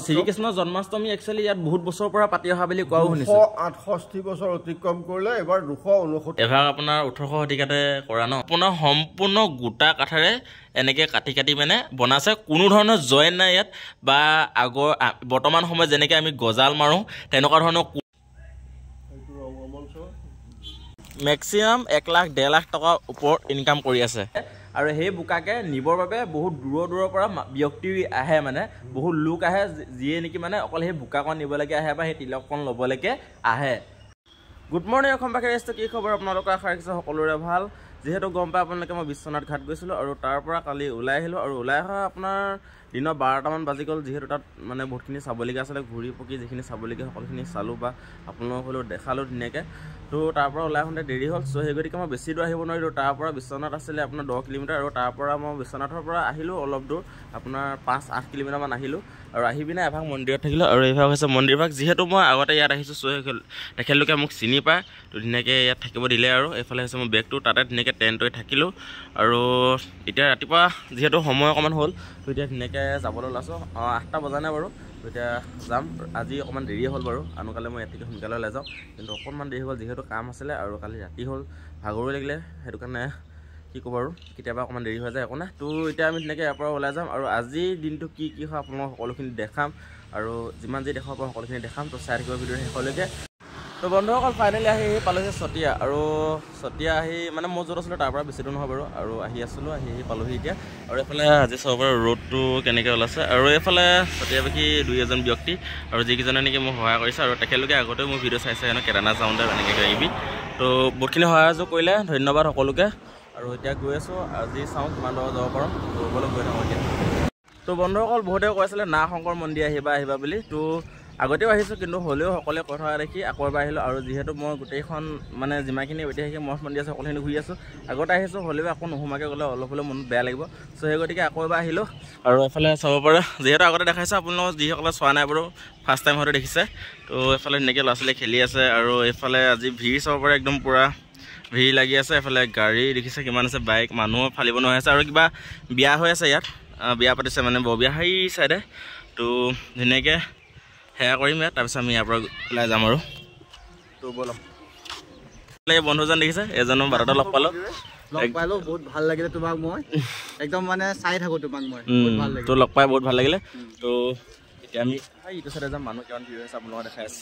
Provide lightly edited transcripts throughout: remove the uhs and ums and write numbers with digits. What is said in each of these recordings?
শ্ৰীকৃষ্ণৰ জন্মাষ্টমী একচুৱেলি ইয়াত বহুত বছৰৰ পৰা পাতি অহা বুলি কোৱাও শুনিছো 268 বছৰ অতিক্ৰম কৰিলে এবাৰ 269 এভাগ আপোনাৰ 1800 শতিকাতে কৰা ন আপোনাৰ সম্পূৰ্ণ গোটা কাঠেৰে এনেকে কাটি কাটি মানে বনাইছে কোনো ধৰণৰ জয়েন নাই ইয়াত বা আগৰ বৰ্তমান সময়ত যেনেকে আমি গজাল মাৰো তেনেকুৱা ধৰণৰ মেক্সিমাম 1 লাখ 1.5 লাখ টকা ওপৰত ইনকাম কৰি আছে আৰু সেই বুকাকে নিবৰ বাবে বহুত দূৰৰ পৰা ব্যক্তি আহে মানে বহুত লোক আহে যিয়ে নেকি মানে অকল সেই বুকাকণ নিবলৈকে আহে বা সেই তিলককণ ল'বলৈকে আহে গুড মৰ্নিং অসমবাসী ৰাইজটো কি খবৰ আপোনালোকৰ আশা ৰাখিছোঁ সকলোৰে ভাল যেহেতু গম পাই আপোনালোকে মই বিশ্বনাথ ঘাট গৈছিলোঁ আৰু তাৰ পৰা কালি ওলাই আহিলোঁ আৰু ওলাই অহা আপোনাৰ দিনৰ 12টামান বাজি গ'ল যিহেতু তাত মানে বহুতখিনি চাবলগীয়া আছিলে ঘূৰি পকি যিখিনি চাবলগীয়া সকলোখিনি চালোঁ বা আপোনালোকক হ'লেও দেখালোঁ ধুনীয়াকৈ তো তাৰ পৰা ওলাই আহোঁতে দেৰি হ'ল চ' সেই গতিকে মই বেছি দূৰ আহিব নোৱাৰিলোঁ তাৰ পৰা বিশ্বনাথ আছিলে আপোনাৰ 10 কিলোমিটাৰ আৰু তাৰ পৰা মই বিশ্বনাথৰ পৰা আহিলোঁ অলপ দূৰ আপোনাৰ 5-8 কিলোমিটাৰমান আহিলোঁ আৰু আহি পিনে এভাগ মন্দিৰত থাকিলোঁ আৰু এইভাগ হৈছে মন্দিৰভাগ যিহেতু মই আগতে ইয়াত আহিছোঁ চ' তেখেতলোকে মোক চিনি পায় তো ধুনীয়াকৈ ইয়াত থাকিব দিলে আৰু এইফালে হৈছে মোৰ বেগটো তাতে ধুনীয়াকৈ টেণ্ট হৈ থাকিলোঁ আৰু এতিয়া ৰাতিপুৱা যিহেতু সময় অকণমান হ'ল তো এতিয়া ধুনীয়াকৈ যাবলৈ ওলাইছোঁ 8টা বজা নাই বাৰু তো এতিয়া যাম আজি অকণমান দেৰিয়ে হ'ল বাৰু আনুকালে মই ইয়াতকৈ সোনকালে ওলাই যাওঁ কিন্তু অকণমান দেৰি হ'ল যিহেতু কাম আছিলে আৰু কালি ৰাতি হ'ল ভাগৰো লাগিলে সেইটো কাৰণে কি ক'ব আৰু কেতিয়াবা অকণমান দেৰি হৈ যায় একো নাই তো এতিয়া আমি ধুনীয়াকৈ ইয়াৰ পৰা ওলাই যাম আৰু আজিৰ দিনটো কি হয় আপোনালোকক সকলোখিনি দেখাম আৰু যিমান যি দেখাব পাৰোঁ সকলোখিনি দেখাম তো চাই থাকিব ভিডিঅ' শেষলৈকে তো বন্ধুসকল ফাইনেলি আহি পালোহি চতিয়া আৰু চতিয়া আহি মানে মই য'ত আছিলোঁ তাৰ পৰা বেছি দূৰ নহয় বাৰু আৰু আহি আছিলোঁ আহি পালোহি এতিয়া আৰু এইফালে আজি চাব পৰা ৰ'দটো কেনেকৈ ওলাইছে আৰু এইফালে চতিয়াবাসী 2-এজন ব্যক্তি আৰু যিকেইজনে নেকি মোক সহায় কৰিছে আৰু তেখেতলোকে আগতেও মোৰ ভিডিঅ' চাইছে হেনো কেদাৰনাথ যাওঁতে এনেকৈ কিবাকিবি তো বহুতখিনি সহায় কৰিলে ধন্যবাদ সকলোকে আৰু এতিয়া গৈ আছোঁ আজি চাওঁ কিমান দূৰ যাব পাৰোঁ তো গৈ থাকোঁ এতিয়া তো বন্ধুসকল বহুতে কৈ আছিলে না শংকৰ মন্দিৰ আহিবা বুলি তো আগতেও আহিছোঁ কিন্তু হ'লেও সকলোৱে কৈ থকা দেখি আকৌ এবাৰ আহিলোঁ আৰু যিহেতু মই গোটেইখন মানে যিমানখিনি ঐতিহাসিক মঠ মন্দিৰ আছে সকলোখিনি ঘূৰি আছোঁ আগতে আহিছোঁ হ'লেও আকৌ নোসোমাকৈ গ'লে অলপ হ'লেও মনত বেয়া লাগিব চ' সেই গতিকে আকৌ এবাৰ আহিলোঁ আৰু এফালে চাব পাৰে যিহেতু আগতে দেখাইছোঁ আপোনালোকক যিসকলে চোৱা নাই বাৰু ফাৰ্ষ্ট টাইম হয়তো দেখিছে তো এইফালে ধুনীয়াকৈ ল'ৰা ছোৱালী খেলি আছে আৰু এইফালে আজি ভিৰ চাব পাৰে একদম পূৰা ভিৰ লাগি আছে এফালে গাড়ী দেখিছে কিমান আছে বাইক মানুহ ফালিব নোৱাৰি আছে আৰু কিবা বিয়া হৈ আছে ইয়াত বিয়া পাতিছে মানে বৰ বিয়া সেই চাইডে তো ধুনীয়াকৈ সেয়া কৰিম ইয়াত তাৰপিছত আমি ইয়াৰ পৰা ওলাই যাম আৰু তো ব'লক বন্ধুজন দেখিছে এজনো বাৰটা লগ পালোঁ বহুত ভাল লাগিলে তোমাক মই একদম মানে চাই থাকোঁ তোমাক মই তো লগ পাই বহুত ভাল লাগিলে তো এতিয়া আমি ইটো চাইডে যাম মানুহ কিমান ভিৰ হৈছে আপোনালোকে দেখাই আছে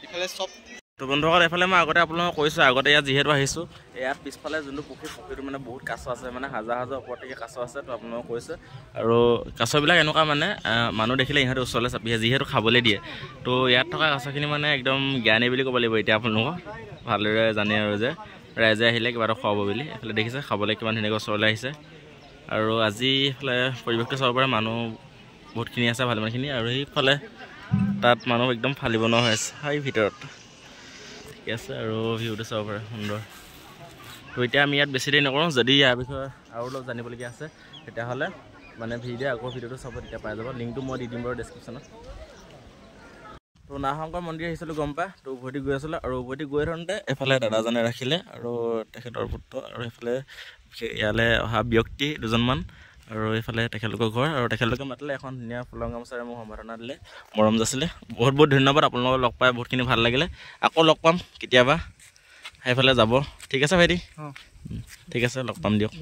ইফালে চব তো বন্ধুসকল এইফালে মই আগতে আপোনালোকক কৈছোঁ আগতে ইয়াত যিহেতু আহিছোঁ ইয়াত পিছফালে যোনটো পুখুৰীটো মানে বহুত কাছ আছে মানে হাজাৰ ওপৰলৈকে কাছ আছে তো আপোনালোকক কৈছোঁ আৰু কাছবিলাক এনেকুৱা মানে মানুহ দেখিলে ইহঁতে ওচৰলৈ চাপি আহে যিহেতু খাবলৈ দিয়ে তো ইয়াত থকা কাছখিনি মানে একদম জ্ঞানী বুলি ক'ব লাগিব এতিয়া আপোনালোকক ভালদৰে জানে আৰু যে ৰাইজে আহিলে কিবা এটা খুৱাব বুলি এইফালে দেখিছে খাবলৈ কিমান ধুনীয়াকৈ ওচৰলৈ আহিছে আৰু আজি এইফালে পৰিৱেশটো চাব পাৰে মানুহ বহুতখিনি আছে ভালেমানখিনি আৰু সেইফালে তাত মানুহ একদম ফালিব নোৱাৰা হৈ আছে সেই ভিতৰত ঠিক আছে আৰু ভিউটো চাব পাৰে সুন্দৰ তো এতিয়া আমি ইয়াত বেছি দেৰি নকৰোঁ যদি ইয়াৰ বিষয়ে আৰু অলপ জানিবলগীয়া আছে তেতিয়াহ'লে মানে আকৌ ভিডিঅ'টো চাব তেতিয়া পাই যাব লিংকটো মই দি দিম বাৰু ডেছক্ৰিপশ্যনত তো নাহশংকৰ মন্দিৰ আহিছিলোঁ গম পায় তো উভতি গৈ আছিলোঁ আৰু উভতি গৈ থাকোঁতে এফালে দাদাজনে ৰাখিলে আৰু তেখেতৰ পুত্ৰ আৰু এইফালে ইয়ালৈ অহা ব্যক্তি দুজনমান আৰু এইফালে তেখেতলোকৰ ঘৰ আৰু তেখেতলোকে মাতিলে এখন ধুনীয়া ফুলৰ গামোচাৰে মোক সম্বৰ্ধনা দিলে মৰম যাছিলে বহুত ধন্যবাদ আপোনালোকক লগ পাই বহুতখিনি ভাল লাগিলে আকৌ লগ পাম কেতিয়াবা সেইফালে যাব ঠিক আছে ভাইটি ঠিক আছে লগ পাম দিয়ক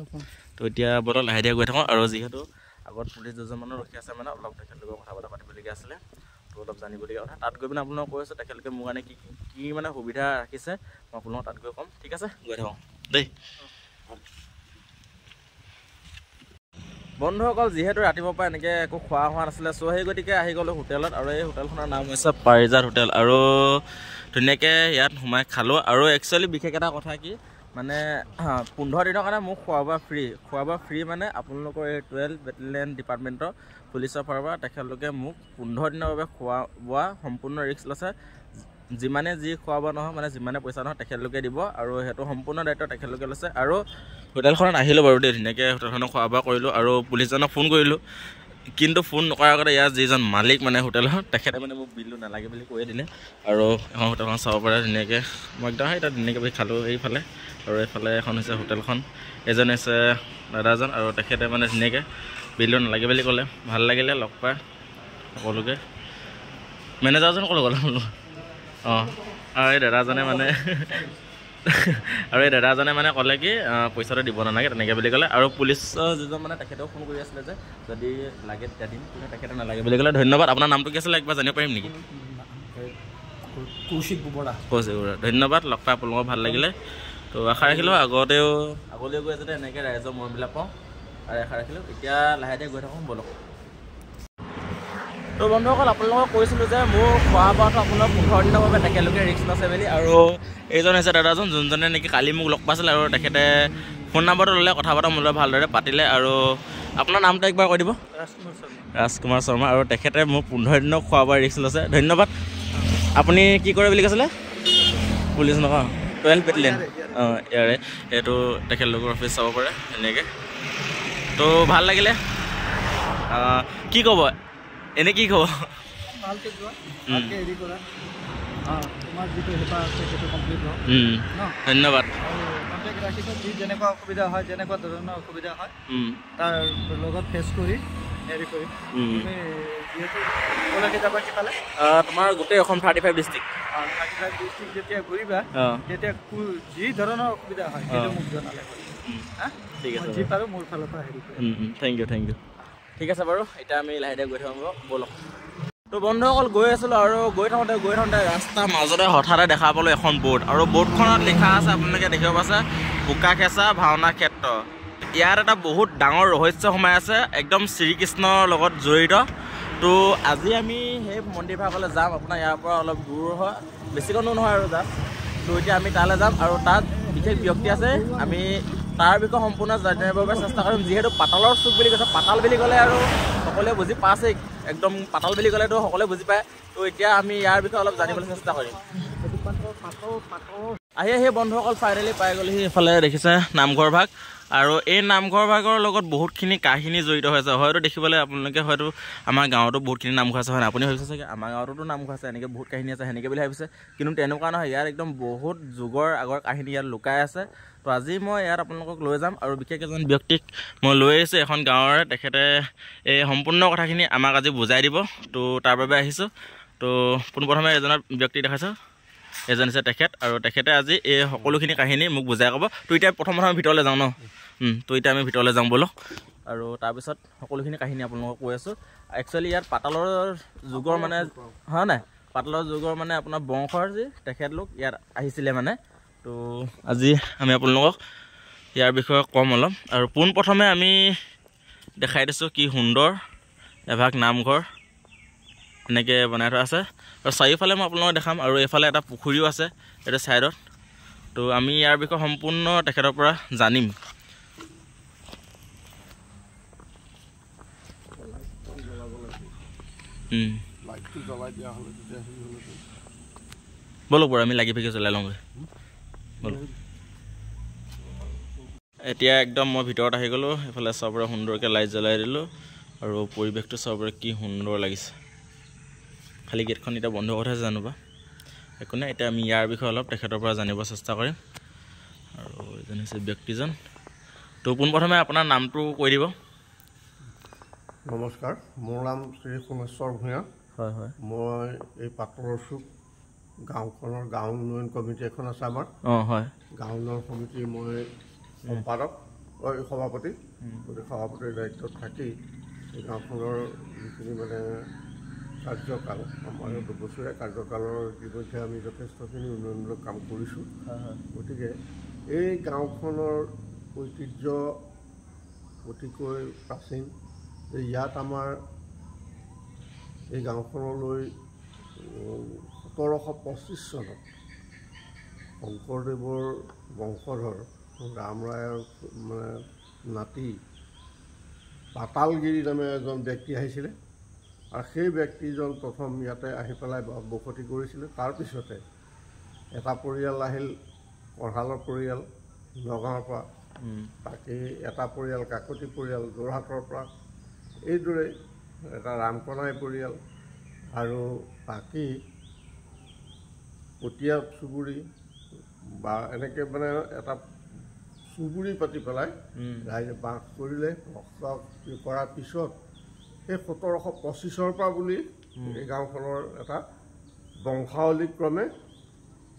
তো এতিয়া বৰ লাহে ধীৰে গৈ থাকোঁ আৰু যিহেতু আগত পুলিচ দুজনমানো ৰখি আছে মানে অলপ তেখেতলোকৰ কথা বতৰা পাতিবলগীয়া আছিলে তো অলপ জানিবলগীয়া কথা তাত গৈ পিনে আপোনালোকক কৈ আছোঁ তেখেতলোকে মোৰ কাৰণে কি মানে সুবিধা ৰাখিছে মই আপোনালোকক তাত গৈ ক'ম ঠিক আছে গৈ থাকোঁ দেই বন্ধুসকল যিহেতু ৰাতিপুৱাৰ পৰা এনেকৈ একো খোৱা হোৱা নাছিলে চ' সেই গতিকে আহি গ'লোঁ হোটেলত আৰু এই হোটেলখনৰ নাম হৈছে পাৰিজাত হোটেল আৰু ধুনীয়াকৈ ইয়াত সোমাই খালোঁ আৰু একচুৱেলি বিশেষ এটা কথা কি মানে 15 দিনৰ কাৰণে মোক খোৱা বোৱা ফ্ৰী মানে আপোনালোকৰ এই 12 বেটেলিয়ন ডিপাৰ্টমেণ্টৰ পুলিচৰ ফালৰ পৰা তেখেতলোকে মোক 15 দিনৰ বাবে খোৱা বোৱা সম্পূৰ্ণ ৰিস্ক লৈছে যিমানে যি খোৱা বোৱা নহয় মানে যিমানে পইচা নহয় তেখেতলোকে দিব আৰু সেইটো সম্পূৰ্ণ দায়িত্ব তেখেতলোকে লৈছে আৰু হোটেলখনত আহিলোঁ বাৰু দেই ধুনীয়াকৈ হোটেলখনত খোৱা বোৱা কৰিলোঁ আৰু পুলিচজনক ফোন কৰিলোঁ কিন্তু ফোন নকৰাৰ আগতে ইয়াৰ যিজন মালিক মানে হোটেলৰ তেখেতে মানে মোক বিলটো নালাগে বুলি কৈয়ে দিলে আৰু এখন হোটেলখন চাব পাৰে ধুনীয়াকৈ মই একদম তাত ধুনীয়াকৈ বহি খালোঁ এইফালে আৰু এইফালে এখন হৈছে হোটেলখন এজন হৈছে দাদাজন আৰু তেখেতে মানে ধুনীয়াকৈ বিলটো নালাগে বুলি ক'লে ভাল লাগিলে লগ পাই সকলোকে মেনেজাৰজন ক'লৈ গ'ল অঁ আৰু এই দাদাজনে মানে ক'লে কি পইচাটো দিব নালাগে তেনেকৈ বুলি ক'লে আৰু পুলিচৰ যিজন মানে তেখেতেও ফোন কৰি আছিলে যে যদি লাগে তেতিয়া দিম কিন্তু তেখেতে নালাগে বুলি ক'লে ধন্যবাদ আপোনাৰ নামটো কি আছিলে একবাৰ জানিব পাৰিম নেকি কৌশিক বৰা ধন্যবাদ লগ পাই আপোনালোকৰ ভাল লাগিলে তো আশা ৰাখিলোঁ আগলৈও গৈ যাতে এনেকৈ ৰাইজৰ মৰমবিলাক পাওঁ আৰু আশা ৰাখিলোঁ এতিয়া লাহে লাহে গৈ থাকোঁ ব'লক তো বন্ধুসকল আপোনালোকক কৈছিলোঁ যে মোৰ খোৱা বোৱাটো আপোনাৰ 15 দিনৰ বাবে তেখেতলোকে ৰিক্স লৈছে বুলি আৰু এইজন হৈছে দাদাজন যোনজনে নেকি কালি মোক লগ পাইছিলে আৰু তেখেতে ফোন নম্বৰটো ল'লে কথা বতৰা মোৰ লগত ভালদৰে পাতিলে আৰু আপোনাৰ নামটো একবাৰ কৈ দিব ৰাজকুমাৰ শৰ্মা আৰু তেখেতে মোৰ 15 দিনৰ খোৱা বোৱা ৰিক্স লৈছে ধন্যবাদ আপুনি কি কৰে বুলি কৈছিলে পুলিচ নকওঁ 12 বেটেলিয়ন অঁ ইয়াৰে এইটো তেখেতলোকৰ অফিচ চাব পাৰে এনেকৈ তো ভাল লাগিলে কি ক'ব এনে কি ক'ব ভালকৈ যোৱা ভালকৈ হেৰি কৰা তোমাৰ যিটো হেঁপাহ আছে সেইটো কমপ্লিট হওক ধন্যবাদ কণ্টেক্ট ৰাখিব যি যেনেকুৱা অসুবিধা হয় যেনেকুৱা ধৰণৰ অসুবিধা হয় তাৰ লগত ফেচ কৰি হেৰি কৰিম তুমি যিহেতু ক'লৈকে যাবা কিফালে তোমাৰ গোটেই অসম 35 ডিষ্ট্ৰিক্ট 35 ডিষ্ট্ৰিক্ট যেতিয়া ঘূৰিবা তেতিয়া যি ধৰণৰ অসুবিধা হয় সেইটো মোক জনালে ঠিক আছে যি পাৰোঁ মোৰ ফালৰ পৰা হেৰি কৰিম থেংক ইউ ঠিক আছে বাৰু এতিয়া আমি লাহে লাহে গৈ থাকোঁ ব'লক তো বন্ধুসকল গৈ আছিলোঁ আৰু গৈ থাকোঁতে ৰাস্তাৰ মাজতে হঠাতে দেখা পালোঁ এখন বৰ্ড আৰু বৰ্ডখনত লিখা আছে আপোনালোকে দেখিব পাইছে বোকাখেঁচা ভাওনা ক্ষেত্ৰ ইয়াত এটা বহুত ডাঙৰ ৰহস্য সোমাই আছে একদম শ্ৰীকৃষ্ণৰ লগত জড়িত তো আজি আমি সেই মন্দিৰ ভাগলৈ যাম আপোনাৰ ইয়াৰ পৰা অলপ দূৰ হয় বেছিকণ দূৰ নহয় আৰু জাষ্ট তো এতিয়া আমি তালৈ যাম আৰু তাত বিশেষ ব্যক্তি আছে আমি তাৰ বিষয়ে সম্পূৰ্ণ জানিবৰ বাবে চেষ্টা কৰিম যিহেতু পাতালৰ চুক বুলি কৈছে পাতাল বুলি ক'লে আৰু সকলোৱে বুজি পাইছে একদম পাতাল বুলি ক'লেতো সকলোৱে বুজি পায় তো এতিয়া আমি ইয়াৰ বিষয়ে অলপ জানিবলৈ চেষ্টা কৰিম আহি সেই বন্ধুসকল ফাইনেলি পাই গ'লেহি এইফালে দেখিছে নামঘৰ ভাগ আৰু এই নামঘৰ ভাগৰ লগত বহুতখিনি কাহিনী জড়িত হৈ আছে হয়তো দেখিবলৈ আপোনালোকে হয়তো আমাৰ গাঁৱতো বহুতখিনি নামঘৰ আছে হয় নাই আপুনি ভাবিছে চাগে আমাৰ গাঁৱতো নামঘৰ আছে এনেকৈ বহুত কাহিনী আছে সেনেকৈ বুলি ভাবিছে কিন্তু তেনেকুৱা নহয় ইয়াত একদম বহুত যুগৰ আগৰ কাহিনী ইয়াত লুকাই আছে তো আজি মই ইয়াত আপোনালোকক লৈ যাম আৰু বিশেষ এজন ব্যক্তিক মই লৈ আহিছোঁ এখন গাঁৱৰে তেখেতে এই সম্পূৰ্ণ কথাখিনি আমাক আজি বুজাই দিব তো তাৰ বাবে আহিছোঁ তো পোনপ্ৰথমে এজনৰ ব্যক্তি দেখাইছোঁ এজন হৈছে তেখেত আৰু তেখেতে আজি এই সকলোখিনি কাহিনী মোক বুজাই ক'ব তো এতিয়া প্ৰথম ভিতৰলৈ যাওঁ ন তো এতিয়া আমি ভিতৰলৈ যাওঁ ব'লক আৰু তাৰপিছত সকলোখিনি কাহিনী আপোনালোকক কৈ আছোঁ একচুৱেলি ইয়াত পাতালৰ যুগৰ মানে হয় নাই পাতালৰ যুগৰ মানে আপোনাৰ বংশৰ যি তেখেতলোক ইয়াত আহিছিলে মানে তো আজি আমি আপোনালোকক ইয়াৰ বিষয়ে ক'ম অলপ আৰু পোনপ্ৰথমে আমি দেখাই দিছোঁ কি সুন্দৰ এভাগ নামঘৰ এনেকৈ বনাই থোৱা আছে আৰু চাৰিওফালে মই আপোনালোকক দেখাম আৰু এইফালে এটা পুখুৰীও আছে এইটো ছাইডত তো আমি ইয়াৰ বিষয়ে সম্পূৰ্ণ তেখেতৰ পৰা জানিম ব'লক বাৰু আমি লাগি ভাগি চলাই লওঁগৈ ব'লক এতিয়া একদম মই ভিতৰত আহি গ'লোঁ এইফালে চবৰে সুন্দৰকৈ লাইট জ্বলাই দিলোঁ আৰু পৰিৱেশটো চবৰে কি সুন্দৰ লাগিছে খালি গেটখন এতিয়া বন্ধ কথা জানোবা একো নাই এতিয়া আমি ইয়াৰ বিষয়ে অলপ তেখেতৰ পৰা জানিব চেষ্টা কৰিম আৰু এজন হৈছে ব্যক্তিজন তো পোনপ্ৰথমে আপোনাৰ নামটো কৈ দিব নমস্কাৰ মোৰ নাম শ্ৰী সোমেশ্বৰ ভূঞা হয় হয় মই এই পাতলৰ চুক গাঁওখনৰ গাঁও উন্নয়ন কমিটি এখন আছে আমাৰ হয় গাঁও উন্নয়ন সমিতিৰ মই সম্পাদক সভাপতি গতিকে সভাপতিৰ দায়িত্বত থাকি এই গাঁওখনৰ যিখিনি মানে কাৰ্যকাল আমাৰ 2 বছৰীয়া কাৰ্যকালৰ ইতিমধ্যে আমি যথেষ্টখিনি উন্নয়নমূলক কাম কৰিছোঁ গতিকে এই গাঁওখনৰ ঐতিহ্য অতিকৈ প্ৰাচীন ইয়াত আমাৰ এই গাঁওখনলৈ 1725 চনত শংকৰদেৱৰ বংশধৰ ৰামৰায়ৰ মানে নাতি পাতালগিৰি নামে এজন ব্যক্তি আহিছিলে আৰু সেই ব্যক্তিজন প্ৰথম ইয়াতে আহি পেলাই বসতি কৰিছিলে তাৰপিছতে এটা পৰিয়াল আহিল কঁঢ়ালৰ পৰিয়াল নগাঁৱৰ পৰা বাকী এটা পৰিয়াল কাকতি পৰিয়াল যোৰহাটৰ পৰা এইদৰে এটা ৰামকণাই পৰিয়াল আৰু বাকী পটীয়া চুবুৰী বা এনেকৈ মানে এটা চুবুৰী পাতি পেলাই ৰাইজে বাস কৰিলে কৰাৰ পিছত সেই 1725 পৰা বুলি এই গাঁওখনৰ এটা বংশাৱলীক্ৰমে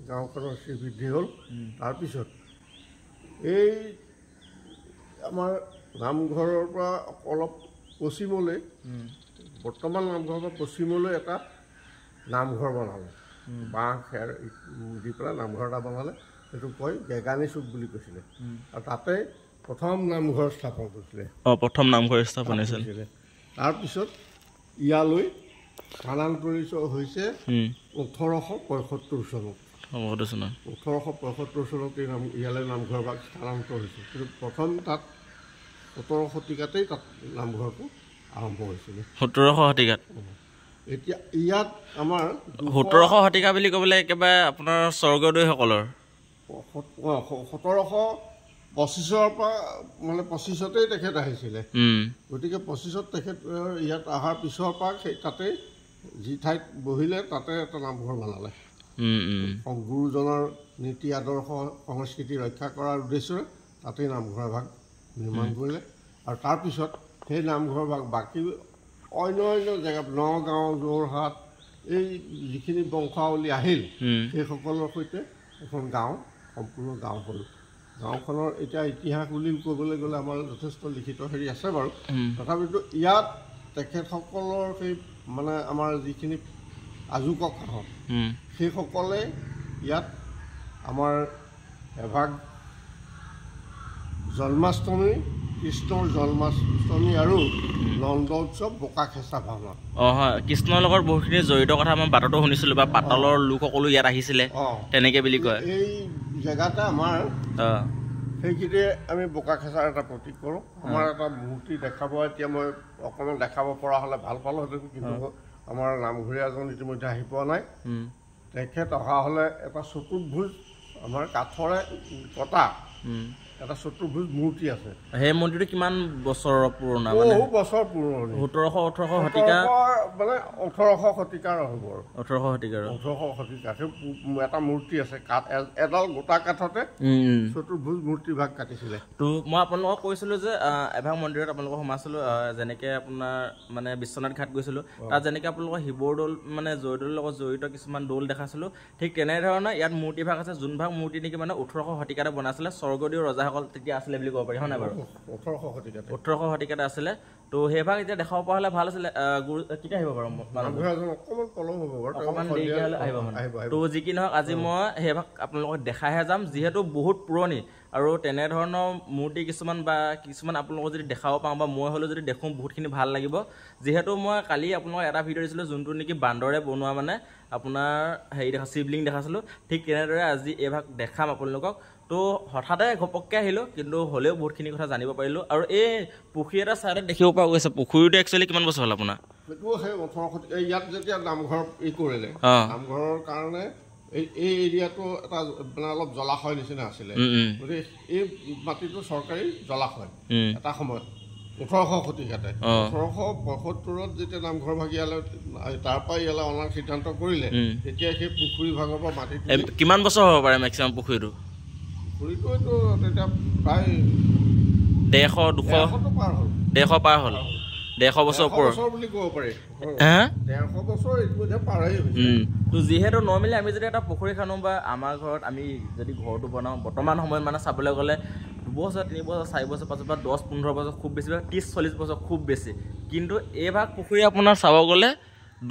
গাঁওখনৰ শ্ৰীবৃদ্ধি হ'ল। তাৰপিছত এই আমাৰ নামঘৰৰ পৰা অলপ পশ্চিমলৈ বৰ্তমান নামঘৰৰ পৰা পশ্চিমলৈ এটা নামঘৰ বনালে, বাঁহ খেৰ দি পেলাই নামঘৰ এটা বনালে। সেইটো কয় গেগানী চুক বুলি কৈছিলে। আৰু তাতে প্ৰথম নামঘৰ স্থাপন কৰিছিলে। প্ৰথম নামঘৰ স্থাপন হৈছিলে। তাৰপিছত ইয়ালৈ স্থানান্তৰিত হৈছে 1875 চনত। 1875 চনত ইয়ালৈ নামঘৰ ভাগ স্থানান্তৰ হৈছে। কিন্তু প্ৰথম তাত 17 শতিকাতেই তাত নামঘৰটো আৰম্ভ হৈছিলে। 17 শতিকাত। এতিয়া ইয়াত আমাৰ 17 শতিকা বুলি ক'বলৈ একেবাৰে আপোনাৰ স্বৰ্গদেউসকলৰ 1725 পৰা মানে 25তেই তেখেত আহিছিলে। গতিকে 25ত তেখেত ইয়াত অহাৰ পিছৰ পৰা সেই তাতে যি ঠাইত বহিলে তাতে এটা নামঘৰ বনালে। গুৰুজনৰ নীতি আদৰ্শ সংস্কৃতি ৰক্ষা কৰাৰ উদ্দেশ্যৰে তাতেই নামঘৰ ভাগ নিৰ্মাণ কৰিলে। আৰু তাৰপিছত সেই নামঘৰ ভাগ বাকী অন্য জেগা নগাঁও, যোৰহাট এই যিখিনি বংশাৱলী আহিল সেইসকলৰ সৈতে এখন গাঁও সম্পূৰ্ণ গাঁও হ'ল। গাঁওখনৰ এতিয়া ইতিহাস বুলি ক'বলৈ গ'লে আমাৰ যথেষ্ট লিখিত হেৰি আছে বাৰু। তথাপিতো ইয়াত তেখেতসকলৰ সেই মানে আমাৰ যিখিনি আজোককাহঁত সেইসকলে ইয়াত আমাৰ এভাগ জন্মাষ্টমী, কৃষ্ণৰ জন্মাষ্টমী আৰু নন্দ উৎসৱ, বোকা খেঁচা ভাওনা। হয়, কৃষ্ণৰ লগত বহুতখিনি জড়িত কথা মই বাটতো শুনিছিলোঁ, বা পাতালৰ লোকসকলো ইয়াত আহিছিলে তেনেকৈ বুলি কয়। এই জেগাতে আমাৰ সেইখিনিতে আমি বোকা খেঁচাৰ এটা প্ৰতীক কৰোঁ। আমাৰ এটা মূৰ্তি দেখাব, এতিয়া মই অকণমান দেখাব পৰা হ'লে ভাল পালোঁহেঁতেন, কিন্তু আমাৰ নামঘৰীয়াজন ইতিমধ্যে আহি পোৱা নাই। তেখেত অহা হ'লে এটা চতুৰ্ভুজ আমাৰ কাঠৰে কটা এটা চতুৰ্ভুজ মূৰ্তি আছে। সেই মূৰ্তিটো কিমান বছৰৰ পুৰণা? বহু বছৰ পুৰণি। 1700-1800 শতিকা মানে 1800 শতিকাৰ হ'ব। 1800 শতিকাৰ এটা মূৰ্তি আছে, কাঠ এডাল গোটা কাঠতে চতুৰ্ভুজ মূৰ্তি ভাগ কাটিছিলে। তো মই আপোনালোকক কৈছিলোঁ যে এভাগ মন্দিৰত আপোনালোকক সোমাইছিলোঁ, যেনেকৈ আপোনাৰ মানে বিশ্বনাথ ঘাট গৈছিলোঁ, তাত যেনেকৈ আপোনালোকৰ শিৱদৌল মানে জয়দৌলৰ লগত জড়িত কিছুমান দৌল দেখাইছিলোঁ, ঠিক তেনেধৰণে ইয়াত মূৰ্তি ভাগ আছে। যোনভাগ মূৰ্তি নেকি মানে 1800 শতিকাতে বনাইছিলে, স্বৰ্গদেউ ৰজাসকল তেতিয়া আছিলে বুলি ক'ব পাৰি, হয় নাই বাৰু? 1800 শতিকাতে আছিলে। তো সেইভাগ এতিয়া দেখাব পৰা হ'লে ভাল আছিলে। কেতিয়া আহিব বাৰু? অকণমান দেৰিকৈ হ'লে আহিব মানে। তো যি কি নহওক, আজি মই সেইভাগ আপোনালোকক দেখাইহে যাম, যিহেতু বহুত পুৰণি আৰু তেনেধৰণৰ মূৰ্তি কিছুমান বা কিছুমান আপোনালোকক যদি দেখাব পাওঁ বা মই হ'লেও যদি দেখোঁ বহুতখিনি ভাল লাগিব। যিহেতু মই কালি আপোনালোকক এটা ভিডিঅ' দিছিলোঁ, যোনটো নেকি বান্দৰে বনোৱা মানে আপোনাৰ হেৰি শিৱলিং দেখাইছিলোঁ, ঠিক তেনেদৰে আজি এইভাগ দেখাম আপোনালোকক। তো হঠাতে ঘপককৈ আহিলোঁ, কিন্তু হ'লেও বহুতখিনি কথা জানিব পাৰিলোঁ। আৰু এই পুখুৰী এটা ছাইডত দেখিব পৰা গৈছে। পুখুৰীটো একচুৱেলি কিমান বছৰ হ'ল আপোনাৰ? সেইটো সেই 1800 শতিকা। ইয়াত যেতিয়া নামঘৰ কৰিলে, নামঘৰৰ কাৰণে এই এৰিয়াটো এটা মানে অলপ জলাশয় নিচিনা আছিলে। গতিকে এই মাটিটো চৰকাৰী জলাশয় এটা সময়ত 1800 শতিকাতে। 1875ত যেতিয়া নামঘৰ ভাগি ইয়ালৈ তাৰ পৰা ইয়ালৈ অনাৰ সিদ্ধান্ত কৰিলে, তেতিয়া সেই পুখুৰী ভাগৰ পৰা মাটিটো কিমান বছৰ হ'ব পাৰে মেক্সিমাম? পুখুৰীটো তেতিয়া প্ৰায় 150-200 পাৰ হ'ল। 150 বছৰ ওপৰত বুলি ক'ব পাৰি। 150 বছৰ ইতিমধ্যে পাৰেই হৈছে। তো যিহেতু নৰ্মেলি আমি যদি এটা পুখুৰী খানো বা আমাৰ ঘৰত আমি যদি ঘৰটো বনাওঁ, বৰ্তমান সময়ত মানে চাবলৈ গ'লে 2 বছৰ, 3 বছৰ, 4 বছৰ, 5 বছৰ, 10-15 বছৰ খুব বেছি, 30-40 বছৰ খুব বেছি। কিন্তু এইভাগ পুখুৰী আপোনাৰ চাব গ'লে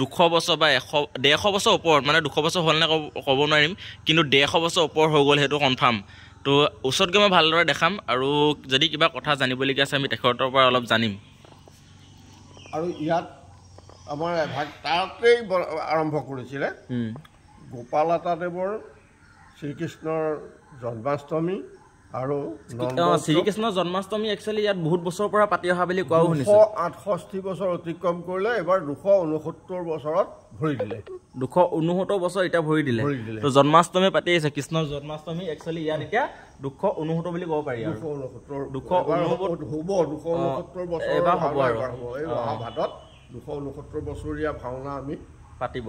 200 বছৰ বা 150 বছৰ ওপৰত, মানে 200 বছৰ হ'ল নে ক'ব নোৱাৰিম, কিন্তু 150 বছৰ ওপৰ হৈ গ'ল, সেইটো কনফাৰ্ম। তো ওচৰত গৈ মই ভালদৰে দেখাম, আৰু যদি কিবা কথা জানিবলগীয়া আছে আমি তেখেতৰ পৰা অলপ জানিম। আৰু ইয়াত আমাৰ এভাগ তাতেই আৰম্ভ কৰিছিলে গোপালাতাদেৱৰ শ্ৰীকৃষ্ণৰ জন্মাষ্টমী আৰু শ্ৰীকৃষ্ণৰ জন্মাষ্টমী একচুৱেলি ইয়াত বহুত বছৰৰ পৰা পাতি অহা বুলি কোৱাও শুনিছোঁ। 268 বছৰ অতিক্ৰম কৰিলে, এবাৰ 269 বছৰত ভৰি দিলে। 269 বছৰ এতিয়া ভৰি দিলে। তো জন্মাষ্টমী পাতি আহিছে, কৃষ্ণৰ জন্মাষ্টমী একচুৱেলি ইয়াত এতিয়া 269 বুলি ক'ব পাৰি। 269 বছৰ এবাৰ হ'ব আৰু এই অহা ভাদত 269 বছৰীয়া ভাওনা আমি পাতিম।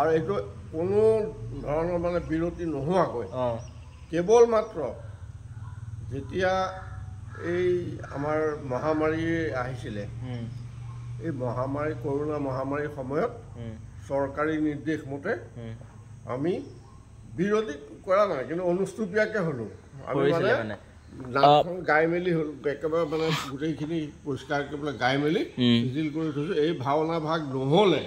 আৰু এইটো কোনো ধৰণৰ মানে বিৰতি নোহোৱাকৈ কেৱল মাত্ৰ যেতিয়া এই আমাৰ মহামাৰী আহিছিলে, এই মহামাৰী কৰোণা মহামাৰীৰ সময়ত চৰকাৰী নিৰ্দেশ মতে আমি বিৰোধী কৰা নাই, কিন্তু অনুষ্টুপীয়াকৈ হ'লোঁ আমি মানে নামখন গাই মেলি হ'ল, একেবাৰে মানে গোটেইখিনি পৰিষ্কাৰ কৰি পেলাই গাই মেলি চিজিল কৰি থৈছোঁ। এই ভাওনা ভাগ নহ'লে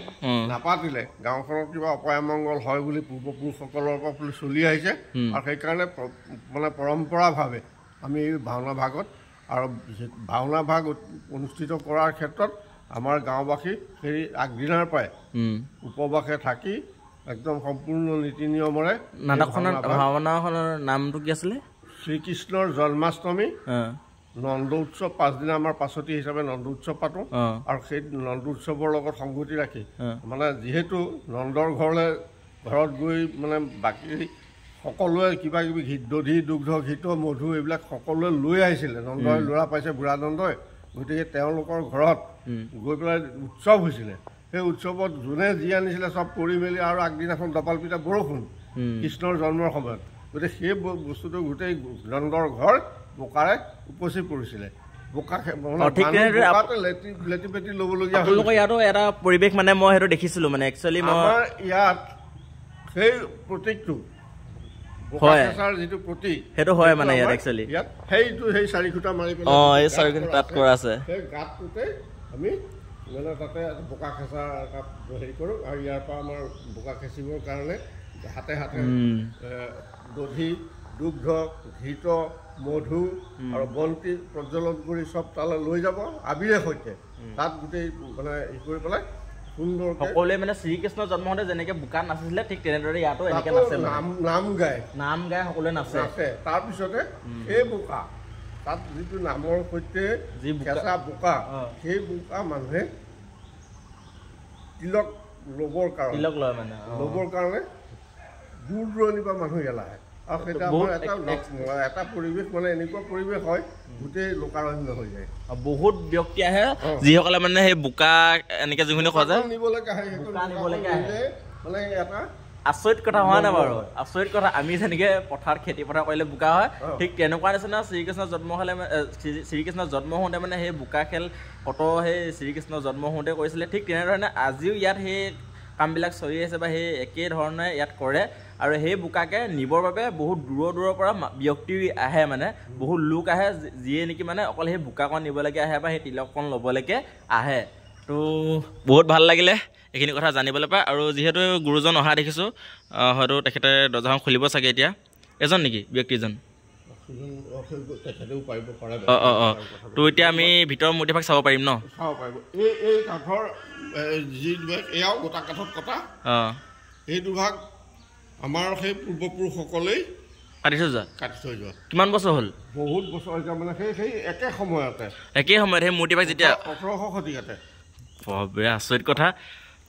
নাপাতিলে গাঁওখনত কিবা অপায়মংগল হয় বুলি পূৰ্বপুৰুষসকলৰ পৰা চলি আহিছে, আৰু সেইকাৰণে মানে পৰম্পৰাভাৱে আমি এই ভাওনা ভাগত আৰু ভাওনা ভাগ অনুষ্ঠিত কৰাৰ ক্ষেত্ৰত আমাৰ গাঁওবাসী সেই আগদিনাৰ পৰাই উপবাসে থাকি একদম সম্পূৰ্ণ নীতি নিয়মেৰে নাটকখনৰ ভাওনাখনৰ নামটো কি আছিলে? শ্ৰীকৃষ্ণৰ জন্মাষ্টমী নন্দ উৎসৱ। পাছদিনা আমাৰ পাছতি হিচাপে নন্দ উৎসৱ পাতোঁ, আৰু সেই নন্দ উৎসৱৰ লগত সংগতি ৰাখি মানে যিহেতু নন্দৰ ঘৰত গৈ মানে বাকী সকলোৱে কিবা কিবি দধি দুগ্ধ ঘিত মধু এইবিলাক সকলোৱে লৈ আহিছিলে। নন্দই ল'ৰা পাইছে বুঢ়া নন্দই, গতিকে তেওঁলোকৰ ঘৰত গৈ পেলাই উৎসৱ হৈছিলে। সেই উৎসৱত যোনে যি আনিছিলে চব কৰি মেলি, আৰু আগদিনাখন দপাল পিঠা বৰষুণ কৃষ্ণৰ জন্মৰ সময়ত, গতিকে সেই বস্তুটো গোটেই নন্দৰ ঘৰ বোকাৰে উপচি পৰিছিলে। লেটি পেটি ল'বলগীয়া ইয়াতো এটা পৰিৱেশ মানে মই সেইটো দেখিছিলোঁ মানে একচুৱেলি আমাৰ ইয়াত সেই প্ৰতীকটো যিটো প্ৰতীক সেইটো হয় মানে ইয়াত একচুৱেলি ইয়াত সেইটো সেই 4 খুঁটা মাৰি পেলাই এই 4 খুঁটা তাত কৰা আছে। সেই গাঁতটোতে আমি মানে তাতে বোকা খেঁচা এটা হেৰি কৰোঁ, আৰু ইয়াৰ পৰা আমাৰ বোকা খেঁচিবৰ কাৰণে হাতে হাতে দধি দুগ্ধ ঘিত মধু আৰু বন্তি প্ৰজ্বলন কৰি চব তালৈ লৈ যাব আবিৰে সৈতে, তাত গোটেই মানে ই কৰি পেলাই সুন্দৰ সকলোৱে মানে শ্ৰীকৃষ্ণৰ জন্ম হওঁতে যেনেকে বোকাত নাচিছিলে ঠিক তেনেদৰে ইয়াতো এনেকে নাচে, নাম গাই সকলোৱে নাচে। তাৰপিছতে সেই বোকা তাত যিটো নামৰ সৈতে যি কেঁচা বোকা, সেই বোকা মানুহে তিলক ল'বৰ কাৰণে দূৰ দূৰণিৰ পৰা মানুহ ইয়ালৈ আহে, আৰু সেইটো আমাৰ এটা পৰিৱেশ মানে এনেকুৱা পৰিৱেশ হয় গোটেই লোকাৰণ্য হৈ যায়। বহুত ব্যক্তি আহে যিসকলে মানে সেই বোকা এনেকে যিখিনি খোৱা যায় নিবলৈকে আহে, মানে এটা আচৰিত কথা হয় নাই বাৰু? আচৰিত কথা। আমি যেনেকে পথাৰত খেতি পথাৰ কৰিলে বোকা হয়, ঠিক তেনেকুৱা নিচিনা শ্ৰীকৃষ্ণৰ জন্ম হ'লে শ্ৰীকৃষ্ণৰ জন্ম হওঁতে মানে সেই বোকা খেল কত সেই শ্ৰীকৃষ্ণৰ জন্ম হওঁতে কৰিছিলে, ঠিক তেনেধৰণে আজিও ইয়াত সেই কামবিলাক চলি আছে বা সেই একেই ধৰণে ইয়াত কৰে। আৰু সেই বোকাকে নিবৰ বাবে বহুত দূৰৰ পৰা ব্যক্তি আহে, মানে বহুত লোক আহে যিয়ে নেকি মানে অকল সেই বোকাকণ নিবলৈকে আহে বা সেই তিলককণ ল'বলৈকে আহে। তো বহুত ভাল লাগিলে এইখিনি কথা জানিবলৈ পায়। আৰু যিহেতু গুৰুজন অহা দেখিছোঁ, হয়তো তেখেতে দৰ্জাখন খুলিব চাগে এতিয়া। এজন নেকি ব্যক্তিজন? তো এতিয়া আমি ভিতৰৰ মূৰ্তিভাগ চাব পাৰিম ন? চাব পাৰিব। এই কাঠৰ যি এয়াও গোটা কাঠত কটা, এই দুভাগ আমাৰ সেই পূৰ্বপুৰুষসকলেই কাটি থৈ যোৱা। কিমান বছৰ হ'ল? বহুত বছৰ এতিয়া, মানে সেই একে সময়ত সেই মূৰ্তিভাগ যেতিয়া 18শ শতিকাতে। বিৰাট আচৰিত কথা।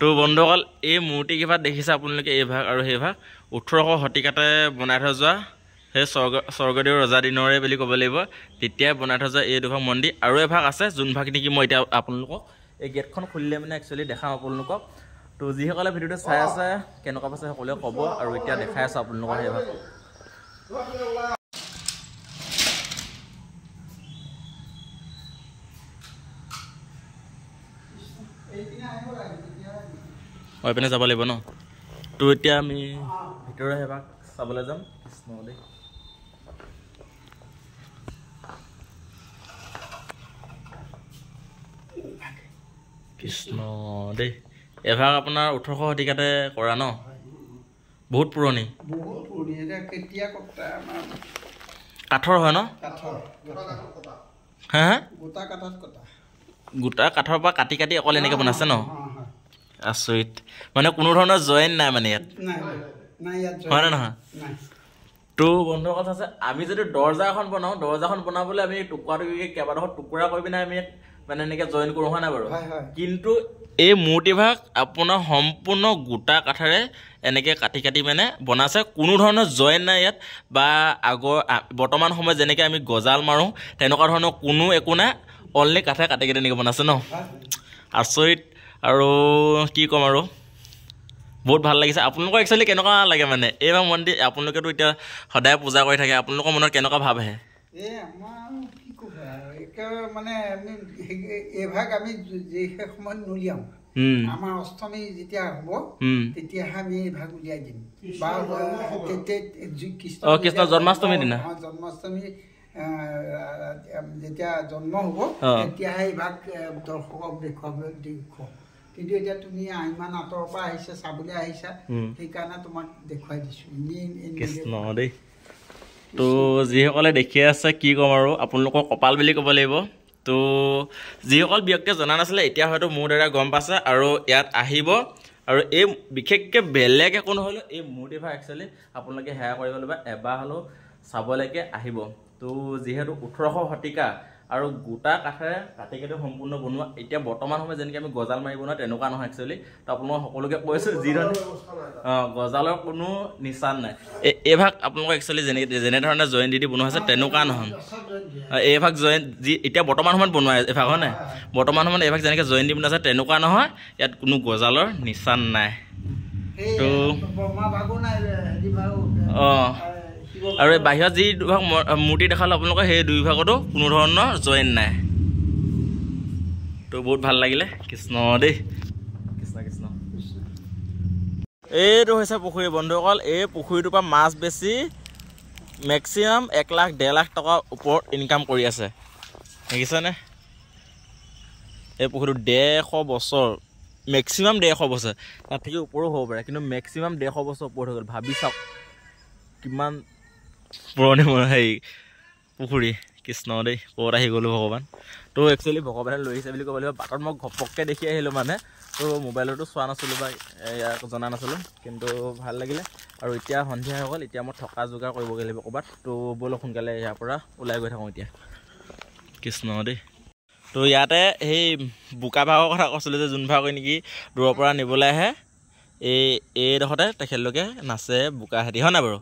তো বন্ধুসকল, এই মূৰ্তিকেইভাগ দেখিছে আপোনালোকে, এই ভাগ আৰু সেই ভাগ 18শ শতিকাতে বনাই থৈ যোৱা, সেই স্বৰ্গদেউ ৰজা দিনৰে বুলি ক'ব লাগিব, তেতিয়াই বনাই থৈ যোৱা এই দুভাগ মন্দিৰ। আৰু এভাগ আছে যোনভাগ নেকি মই এতিয়া আপোনালোকক এই গেটখন খুলিলে মানে একচুৱেলি দেখাম আপোনালোকক। তো যিসকলে ভিডিঅ'টো চাই আছে কেনেকুৱা পাইছে সকলোৱে ক'ব, আৰু এতিয়া দেখাই আছোঁ আপোনালোকৰ সেইভাগ। এইপিনে যাব লাগিব ন? তো এতিয়া আমি ভিতৰৰ সেইভাগ চাবলৈ যাম। কৃষ্ণ দেই, কৃষ্ণ দেই। এভাগ আপোনাৰ 18শ শতিকাতে কৰা ন? বহুত পুৰণি। কাঠৰ হয় ন? হা গোটা কাঠৰ পৰা কাটি অকল এনেকৈ বনাইছে ন? আচৰিত, মানে কোনো ধৰণৰ জইন নাই মানে ইয়াত, হয় নে নহয়? তো বন্ধুসকল আছে, আমি যদি দৰ্জা এখন বনাওঁ, দৰ্জাখন বনাবলৈ আমি কেইবাডোখৰ টুকুৰা কৰি পিনে আমি মানে এনেকৈ জইন কৰোঁ, হয় নাই বাৰু? কিন্তু এই মূৰ্তিভাগ আপোনাৰ সম্পূৰ্ণ গোটা কাঠেৰে এনেকৈ কাটি মানে বনাইছে, কোনো ধৰণৰ জইন নাই ইয়াত, বা বৰ্তমান সময়ত যেনেকৈ আমি গজাল মাৰোঁ তেনেকুৱা ধৰণৰ কোনো একো নাই, অনলি কাঠে কাটি এনেকৈ বনাইছে ন? আচৰিত। আৰু কি ক'ম আৰু, বহুত ভাল লাগিছে। আপোনালোকৰ একচুৱেলি কেনেকুৱা লাগে মানে এইবাৰ মন্দিৰ? আপোনালোকেতো এতিয়া সদায় পূজা কৰি থাকে, আপোনালোকৰ মনত কেনেকুৱা ভাৱ আহে? মানে আমি এইভাগ আমি যি সময়ত নুলিয়াওঁ আমাৰ অষ্টমী যেতিয়া হ'ব তেতিয়াহে আমি এইভাগ উলিয়াই দিম বা কৃষ্ণ জন্মাষ্টমীৰ দিনা জন্মাষ্টমী যেতিয়া জন্ম হ'ব তেতিয়াহে এইভাগ দৰ্শকক দেখুৱাম কিন্তু এতিয়া তুমি ইমান আঁতৰৰ পৰা আহিছা চাবলৈ আহিছা সেইকাৰণে তোমাক দেখুৱাই দিছো কৃষ্ণ দেই তো যিসকলে দেখি আছে কি ক'ম আৰু আপোনালোকৰ কপাল বুলি ক'ব লাগিব তো যিসকল ব্যক্তিয়ে জনা নাছিলে এতিয়া হয়তো মোৰ দ্বাৰা গম পাইছে আৰু ইয়াত আহিব আৰু এই বিশেষকৈ বেলেগ একো নহ'লেও এই মূৰ্তিভাগ একচুৱেলি আপোনালোকে সেয়া কৰিব লাগিব এবাৰ হ'লেও চাবলৈকে আহিব তো যিহেতু 1800 শতিকা আৰু গোটা কাঠেৰে কাটি কাটি সম্পূৰ্ণ বনোৱা এতিয়া বৰ্তমান সময়ত যেনেকৈ আমি গজাল মাৰি বনোৱা তেনেকুৱা নহয় একচুৱেলি তো আপোনালোকক সকলোকে কৈছোঁ যিধৰণে গজালৰ কোনো নিচান নাই এইভাগ আপোনালোকক একচুৱেলি যেনেধৰণে জইন দি বনোৱা হৈছে তেনেকুৱা নহয় এইভাগ জইন যি এতিয়া বৰ্তমান সময়ত বনোৱা এইভাগ হয় নাই বৰ্তমান সময়ত এইভাগ যেনেকৈ জইন দি বনোৱা আছে তেনেকুৱা নহয় ইয়াত কোনো গজালৰ নিচান নাই তো আৰু এই বাহিৰত যি দুভাগ মূৰ্তি দেখালোঁ আপোনালোকে সেই দুই ভাগতো কোনো ধৰণৰ জইন নাই তো বহুত ভাল লাগিলে কৃষ্ণ দেই কৃষ্ণ কৃষ্ণ এইটো হৈছে পুখুৰী বন্ধুসকল এই পুখুৰীটোৰ পৰা মাছ বেছি মেক্সিমাম 1 লাখ 1.5 লাখ টকাৰ ওপৰত ইনকাম কৰি আছে দেখিছেনে এই পুখুৰীটো 150 বছৰ মেক্সিমাম 150 বছৰ তাত থাকি ওপৰো হ'ব পাৰে কিন্তু মেক্সিমাম 150 বছৰ ওপৰত হৈ গ'ল ভাবি চাওক কিমান পুৰণি হেৰি পুখুৰী কৃষ্ণ দেই ক'ত আহি গ'লোঁ ভগৱান তো একচুৱেলি ভগৱানে লৈ আহিছে বুলি ক'ব লাগিব বাটত মই ঘপককৈ দেখি আহিলোঁ মানে তো মোবাইলতো চোৱা নাছিলোঁ বা জনা নাছিলোঁ কিন্তু ভাল লাগিলে আৰু এতিয়া সন্ধিয়া হৈ গ'ল এতিয়া মই থকা যোগাৰ কৰিবগৈ লাগিব ক'ৰবাত তো ব'লক সোনকালে ইয়াৰ পৰা ওলাই গৈ থাকোঁ এতিয়া কৃষ্ণ দেই তো ইয়াতে সেই বোকা ভাগৰ কথা কৈছিলোঁ যে যোন ভাগ নেকি দূৰৰ পৰা নিবলৈ আহে এইডোখৰতে তেখেতলোকে নাচে বোকা খেতি হয় নাই বাৰু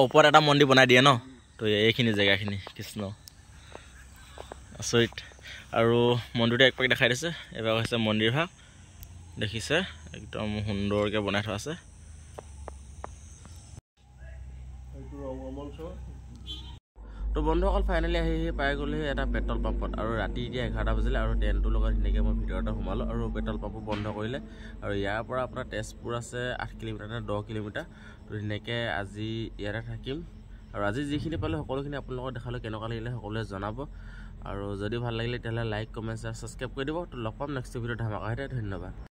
ওপৰত এটা মন্দিৰ বনাই দিয়ে ন তো এইখিনি জেগাখিনি কৃষ্ণ আচৰিত আৰু মন্দিৰটো এক পাক দেখাই দিছে এবাৰ হৈছে মন্দিৰ ভাগ দেখিছে একদম সুন্দৰকৈ বনাই থোৱা আছে তো বন্ধুসকল ফাইনেলি আহি পাই গ'লেহি এটা পেট্ৰল পাম্পত আৰু ৰাতি এতিয়া 11টা বাজিলে আৰু ট্ৰেইনটোৰ লগত ধুনীয়াকৈ মই ভিতৰতে সোমালোঁ আৰু পেট্ৰল পাম্পো বন্ধ কৰিলে আৰু ইয়াৰ পৰা আপোনাৰ তেজপুৰ আছে 8 কিলোমিটাৰ নে 10 কিলোমিটাৰ তো ধুনীয়াকৈ আজি ইয়াতে থাকিম আৰু আজি যিখিনি পালোঁ সকলোখিনি আপোনালোকক দেখালোঁ কেনেকুৱা লাগিলে সকলোৱে জনাব আৰু যদি ভাল লাগিলে তেতিয়াহ'লে লাইক কমেণ্ট শ্বেয়াৰ ছাবস্ক্ৰাইব কৰি দিব তো লগ পাম নেক্সট ভিডিঅ'ত ধামাকা ধন্যবাদ